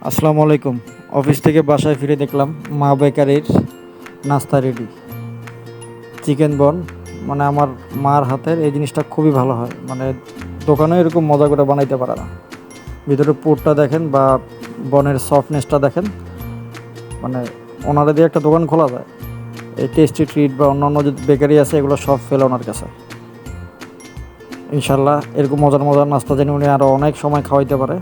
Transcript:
আসসালামু আলাইকুম। অফিস থেকে বাসায় ফিরে দেখলাম মা বেকারির নাস্তা রেডি। চিকেন বন, মানে আমার মার হাতের এই জিনিসটা খুবই ভালো হয়। মানে দোকানে এরকম মজা করে বানাইতে পারে না। ভিতরে পুরটা দেখেন বা বনের সফটনেসটা দেখেন, মানে ওনারা দিয়ে একটা দোকান খোলা যায়। এই টেস্টি ট্রিট বা অন্যান্য যে বেকারি আছে এগুলো সব ফেলে ওনার কাছে। ইনশাল্লাহ এরকম মজার মজার নাস্তা জানি উনি আরও অনেক সময় খাওয়াইতে পারে।